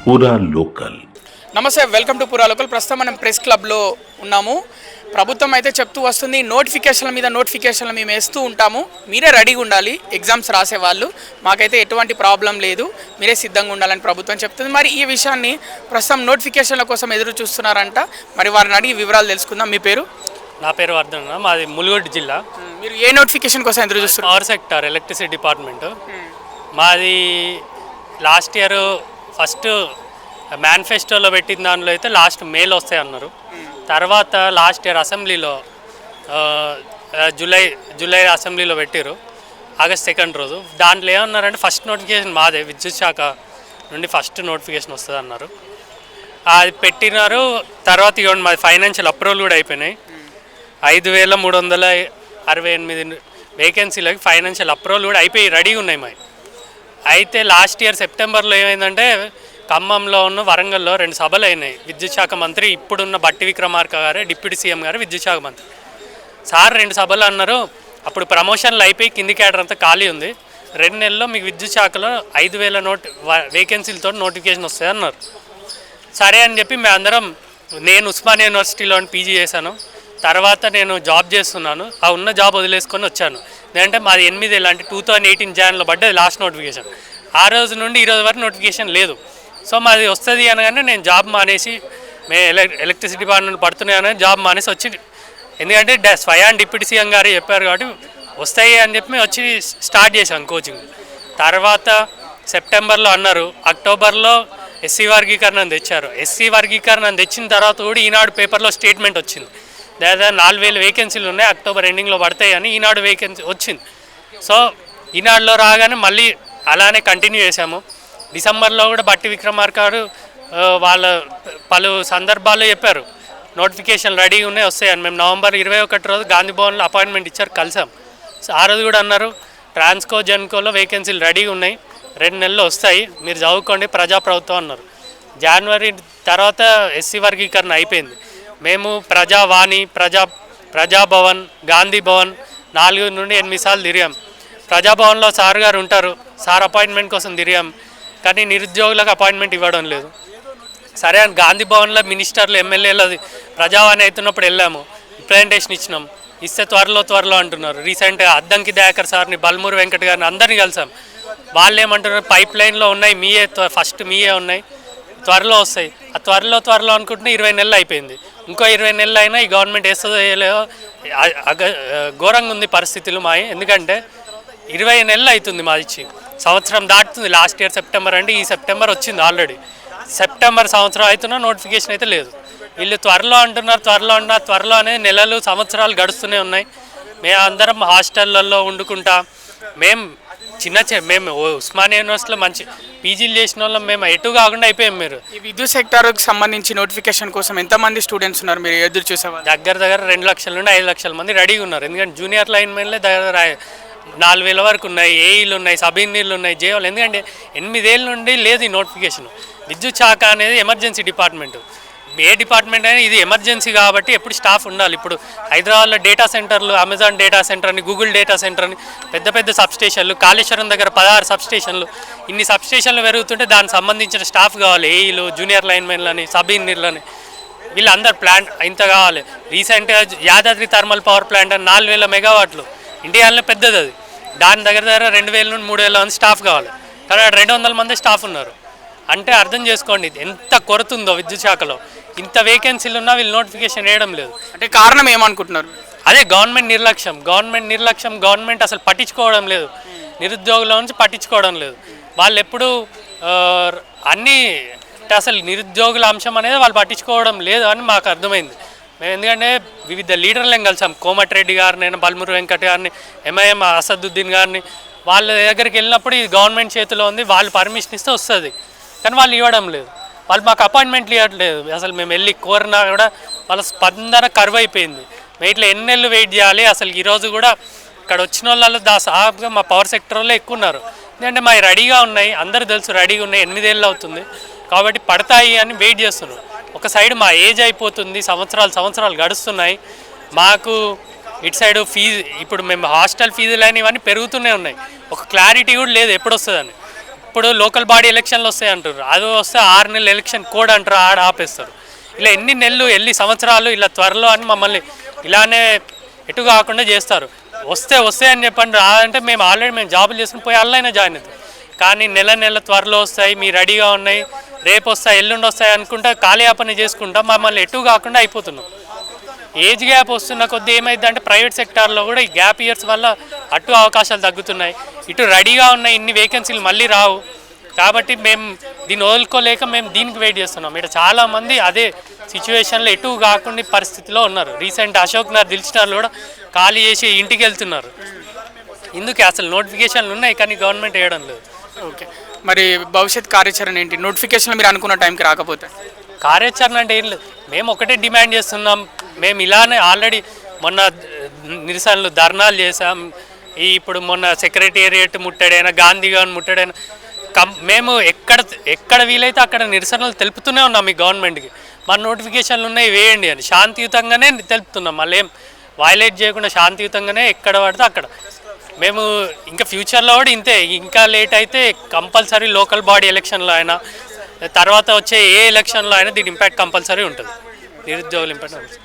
పూరా లోకల్. నమస్తే, welcome to పూరా లోకల్. ప్రస్తుతం మనం ప్రెస్ క్లబ్లో ఉన్నాము. ప్రభుత్వం అయితే చెప్తూ వస్తుంది, నోటిఫికేషన్ల మీద నోటిఫికేషన్లు మేము వేస్తూ ఉంటాము, మీరే రెడీగా ఉండాలి ఎగ్జామ్స్ రాసేవాళ్ళు, మాకైతే ఎటువంటి ప్రాబ్లం లేదు, మీరే సిద్ధంగా ఉండాలని ప్రభుత్వం చెప్తుంది. మరి ఈ విషయాన్ని ప్రస్తుతం నోటిఫికేషన్ల కోసం ఎదురు చూస్తున్నారంట. మరి వారిని అడిగి వివరాలు తెలుసుకుందాం. మీ పేరు? నా పేరు వర్ధన్, మాది ములుగోడు జిల్లా. మీరు ఏ నోటిఫికేషన్ కోసం ఎదురు చూస్తున్నారు? Power sector, electricity department. మాది లాస్ట్ ఇయర్ ఫస్ట్ మేనిఫెస్టోలో పెట్టిన దానిలో అయితే లాస్ట్ మేలో వస్తాయి అన్నారు. తర్వాత లాస్ట్ ఇయర్ అసెంబ్లీలో జూలై అసెంబ్లీలో పెట్టారు, ఆగస్ట్ 2nd రోజు. దాంట్లో ఏమన్నారంటే ఫస్ట్ నోటిఫికేషన్ మాదే, విద్యుత్ శాఖ నుండి ఫస్ట్ నోటిఫికేషన్ వస్తుంది అన్నారు. అది పెట్టినారు. తర్వాత ఇవ్వండి మాది ఫైనాన్షియల్ అప్రూవల్ కూడా అయిపోయినాయి. 5,368 వేకెన్సీలకి ఫైనాన్షియల్ అప్రూవల్ కూడా అయిపోయి రెడీగా ఉన్నాయి మావి. అయితే లాస్ట్ ఇయర్ సెప్టెంబర్లో ఏమైందంటే ఖమ్మంలో ఉన్న వరంగల్లో 2 సభలు అయినాయి. విద్యుత్ శాఖ మంత్రి ఇప్పుడున్న బట్టి విక్రమార్క గారే డిప్యూటీ సీఎం గారు విద్యుత్ శాఖ మంత్రి సార్ 2 సభలు అన్నారు. అప్పుడు ప్రమోషన్లు అయిపోయి కింది క్యాడర్ అంతా ఖాళీ ఉంది, 2 నెలల్లో మీకు విద్యుత్ శాఖలో 5,000 వేకెన్సీలతో నోటిఫికేషన్ వస్తాయి అన్నారు. సరే అని చెప్పి మేమందరం, నేను ఉస్మానియా యూనివర్సిటీలో పీజీ చేశాను, తర్వాత నేను జాబ్ చేస్తున్నాను, ఆ ఉన్న జాబ్ వదిలేసుకొని వచ్చాను. ఎందుకంటే మాది 8 ఏళ్ళు, అంటే 2018 జాన్లో పడ్డది లాస్ట్ నోటిఫికేషన్. ఆ రోజు నుండి ఈ రోజు వరకు నోటిఫికేషన్ లేదు. సో మాది వస్తుంది అనగానే నేను జాబ్ మానేసి, ఎలక్ట్రిసిటీ డిపార్ట్మెంట్ పడుతున్నాయి అనగానే జాబ్ మానేసి వచ్చి, ఎందుకంటే స్వయాన్ డిప్యూటీ సీఎం గారు చెప్పారు కాబట్టి వస్తాయి అని చెప్పి మేము వచ్చి స్టార్ట్ చేసాం కోచింగ్. తర్వాత సెప్టెంబర్లో అన్నారు, అక్టోబర్లో ఎస్సీ వర్గీకరణ తెచ్చారు. ఎస్సీ వర్గీకరణ తెచ్చిన తర్వాత కూడా ఈనాడు పేపర్లో స్టేట్మెంట్ వచ్చింది, దాదాపు 4,000 వేకెన్సీలు ఉన్నాయి, అక్టోబర్ ఎండింగ్లో పడతాయి అని ఈనాడు వేకెన్సీ వచ్చింది. సో ఈనాడులో రాగానే మళ్ళీ అలానే కంటిన్యూ చేశాము. డిసెంబర్లో కూడా బట్టి విక్రమార్క గారు వాళ్ళ పలు సందర్భాల్లో చెప్పారు నోటిఫికేషన్ రెడీగా ఉన్నాయి, వస్తాయని. మేము నవంబర్ 21 రోజు గాంధీ భవన్లో అపాయింట్మెంట్ ఇచ్చారు, కలిసాం. సో ఆ రోజు కూడా అన్నారు ట్రాన్స్కో జెన్కోలో వేకెన్సీలు రెడీగా ఉన్నాయి, 2 నెలల్లో వస్తాయి, మీరు చదువుకోండి ప్రజాప్రభుత్వం అన్నారు. జనవరి తర్వాత ఎస్సీ వర్గీకరణ అయిపోయింది. మేము ప్రజావాణి, ప్రజాభవన్, గాంధీ భవన్ 4 నుండి 8 సార్లు తిరిగాం. ప్రజాభవన్లో సార్ గారు ఉంటారు, సార్ అపాయింట్మెంట్ కోసం తిరిగాం, కానీ నిరుద్యోగులకు అపాయింట్మెంట్ ఇవ్వడం లేదు. సరే అని గాంధీ భవన్లో మినిస్టర్లు, ఎమ్మెల్యేలు ప్రజావాణి అవుతున్నప్పుడు వెళ్ళాము, రిప్రజెంటేషన్ ఇచ్చినాం, ఇస్తే త్వరలో అంటున్నారు. రీసెంట్గా అద్దంకి దయాకర్ సార్ని, బల్మూరు వెంకట్ గారిని అందరినీ కలిసాం. వాళ్ళు ఏమంటున్నారు, పైప్ లైన్లో ఉన్నాయి, ఫస్ట్ మీయే ఉన్నాయి, త్వరలో వస్తాయి. ఆ త్వరలో అనుకుంటే 20 నెలలు అయిపోయింది. ఇంకో 20 నెలలు అయినా ఈ గవర్నమెంట్ వేస్తుందో లేదో ఘోరంగా ఉంది పరిస్థితులు మావి. ఎందుకంటే 20 నెలలు అవుతుంది మాది ఇచ్చి, సంవత్సరం దాటుతుంది. లాస్ట్ ఇయర్ సెప్టెంబర్ అంటే ఈ సెప్టెంబర్ వచ్చింది ఆల్రెడీ, సెప్టెంబర్ సంవత్సరం అవుతున్నా నోటిఫికేషన్ అయితే లేదు. వీళ్ళు త్వరలో అంటున్నారు, త్వరలో అనేది నెలలు సంవత్సరాలు గడుస్తూనే ఉన్నాయి. మేము అందరం హాస్టళ్ళల్లో వండుకుంటా, మేము ఉస్మానియా యూనివర్సిటీలో మంచి పీజీలు చేసిన వాళ్ళం, మేము ఎటు కాకుండా అయిపోయాం. మీరు ఈ విద్యుత్ సెక్టార్కి సంబంధించి నోటిఫికేషన్ కోసం ఎంతమంది స్టూడెంట్స్ ఉన్నారు మీరు ఎదురు చూసేవాళ్ళు? దగ్గర 2 లక్షల నుండి 5 లక్షల మంది రెడీగా ఉన్నారు. ఎందుకంటే జూనియర్ లైన్ మెన్లే దగ్గర 4,000 వరకు ఉన్నాయి, ఏఈలు ఉన్నాయి, సబ్ ఇంజనీర్లు ఉన్నాయి, జేవాళ్ళు. ఎందుకంటే 8 ఏళ్ళ నుండి లేదు ఈ నోటిఫికేషన్. విద్యుత్ శాఖ అనేది ఎమర్జెన్సీ డిపార్ట్మెంట్, ఏ డిపార్ట్మెంట్ అయినా ఇది ఎమర్జెన్సీ కాబట్టి ఎప్పుడు స్టాఫ్ ఉండాలి. ఇప్పుడు హైదరాబాద్లో డేటా సెంటర్లు, అమెజాన్ డేటా సెంటర్ అని, గూగుల్ డేటా సెంటర్ అని పెద్ద సబ్స్టేషన్లు, కాళేశ్వరం దగ్గర 16 సబ్స్టేషన్లు, ఇన్ని సబ్స్టేషన్లు పెరుగుతుంటే దానికి సంబంధించిన స్టాఫ్ కావాలి, ఏఈలు, జూనియర్ లైన్మెన్లు అని, సబ్ ఇంజనీర్లు అని, వీళ్ళందరూ ప్లాంట్ ఇంత కావాలి. రీసెంట్గా యాదాద్రి థర్మల్ పవర్ ప్లాంట్ అని 4,000 మెగావాట్లు, ఇండియాలో పెద్దది అది. దాని దగ్గర 2,000 నుండి 3,000 మంది స్టాఫ్ కావాలి, కానీ 200 మంది స్టాఫ్ ఉన్నారు. అంటే అర్థం చేసుకోండి ఎంత కొరత ఉందో విద్యుత్ శాఖలో. ఇంత వేకెన్సీలు ఉన్నా వీళ్ళు నోటిఫికేషన్ వేయడం లేదు. అంటే కారణం ఏమనుకుంటున్నారు? అదే గవర్నమెంట్ నిర్లక్ష్యం. గవర్నమెంట్ అసలు పట్టించుకోవడం లేదు, నిరుద్యోగుల నుంచి పట్టించుకోవడం లేదు. వాళ్ళు ఎప్పుడు అన్నీ అసలు నిరుద్యోగుల అంశం అనేది వాళ్ళు పట్టించుకోవడం లేదు అని మాకు అర్థమైంది. మేము ఎందుకంటే వివిధ లీడర్లను కలిసాం, కోమటిరెడ్డి గారిని, బల్మూరు వెంకట్ గారిని, ఎంఐఎం అసదుద్దీన్ గారిని. వాళ్ళ దగ్గరికి వెళ్ళినప్పుడు ఇది గవర్నమెంట్ చేతిలో ఉంది, వాళ్ళు పర్మిషన్ ఇస్తే వస్తుంది, కానీ వాళ్ళు ఇవ్వడం లేదు. వాళ్ళు మాకు అపాయింట్మెంట్లు ఇవ్వట్లేదు. అసలు మేము వెళ్ళి కోరినా కూడా వాళ్ళ స్పందన కరువు అయిపోయింది. మేము ఇట్లా ఎన్ని నెలలు వెయిట్ చేయాలి? అసలు ఈరోజు కూడా ఇక్కడ వచ్చిన వాళ్ళు సాఫ్గా మా పవర్ సెక్టర్ వాళ్ళు ఎక్కువ ఉన్నారు. ఎందుకంటే మా రెడీగా ఉన్నాయి, అందరూ తెలుసు రెడీగా ఉన్నాయి, 8 ఏళ్ళు అవుతుంది కాబట్టి పడతాయి అని వెయిట్ చేస్తున్నాం. ఒక సైడ్ మా ఏజ్ అయిపోతుంది, సంవత్సరాలు గడుస్తున్నాయి. మాకు ఇటు సైడ్ ఫీజు, ఇప్పుడు మేము హాస్టల్ ఫీజులు అని ఇవన్నీ పెరుగుతూనే ఉన్నాయి, ఒక క్లారిటీ కూడా లేదు ఎప్పుడు వస్తుందని. ఇప్పుడు లోకల్ బాడీ ఎలక్షన్లు వస్తాయి అంటారు, అది వస్తే 6 నెలలు ఎలక్షన్ కోడ్ అంటారు, ఆడ ఆపేస్తారు. ఇలా ఎన్ని నెలలు ఎన్ని సంవత్సరాలు ఇలా త్వరలో అని మమ్మల్ని ఇలానే ఎటు కాకుండా చేస్తారు. వస్తే అని చెప్పండి, రాదంటే మేము జాబులు చేసుకుని పోయి అల్లైనా జాయిన్ అవుతాం. కానీ నెల త్వరలో వస్తాయి, మీ రెడీగా ఉన్నాయి, రేపు వస్తాయి, ఎల్లుండి వస్తాయి అనుకుంటా కాలయాపన చేసుకుంటా మమ్మల్ని ఎటు కాకుండా అయిపోతున్నాం. ఏజ్ గ్యాప్ వస్తున్న కొద్దీ ఏమైందంటే ప్రైవేట్ సెక్టార్లో కూడా ఈ గ్యాప్ ఇయర్స్ వల్ల అటు అవకాశాలు తగ్గుతున్నాయి, ఇటు రెడీగా ఉన్న ఇన్ని వేకెన్సీలు మళ్ళీ రావు. కాబట్టి మేము దీన్ని వదులుకోలేక మేము దీనికి వెయిట్ చేస్తున్నాం. ఇక్కడ చాలామంది అదే సిచ్యువేషన్లో ఎటు కాకుండా పరిస్థితిలో ఉన్నారు. రీసెంట్ అశోక్ నగర్ దిల్చునార్లు కూడా ఖాళీ చేసి ఇంటికి వెళ్తున్నారు. ఇందుకే అసలు నోటిఫికేషన్లు ఉన్నాయి కానీ గవర్నమెంట్ వేయడం లేదు. ఓకే, మరి భవిష్యత్ కార్యాచరణ ఏంటి నోటిఫికేషన్ మీరు అనుకున్న టైంకి రాకపోతే? కార్యాచరణ అంటే ఏం లేదు, మేము ఒకటే డిమాండ్ చేస్తున్నాం. మేము ఇలానే ఆల్రెడీ మొన్న నిరసనలు ధర్నాలు చేసాం. ఇప్పుడు మొన్న సెక్రటేరియట్ ముట్టడైనా, గాంధీ భవన్ ముట్టడైనా మేము ఎక్కడ వీలైతే అక్కడ నిరసనలు తెలుపుతూనే ఉన్నాం ఈ గవర్నమెంట్కి. మా నోటిఫికేషన్లు ఉన్నాయి వేయండి అని శాంతియుతంగానే తెలుపుతున్నాం. మళ్ళీ ఏం వైలేట్ చేయకుండా శాంతియుతంగానే ఎక్కడ పడితే అక్కడ. మేము ఇంకా ఫ్యూచర్లో కూడా ఇంతే, ఇంకా లేట్ అయితే కంపల్సరీ లోకల్ బాడీ ఎలక్షన్లో అయినా తర్వాత వచ్చే ఏ ఎలక్షన్లో అయినా దీని ఇంపాక్ట్ కంపల్సరీ ఉంటుంది, నిరుద్యోగుల ఇంపాక్ట్ ఉంటుంది.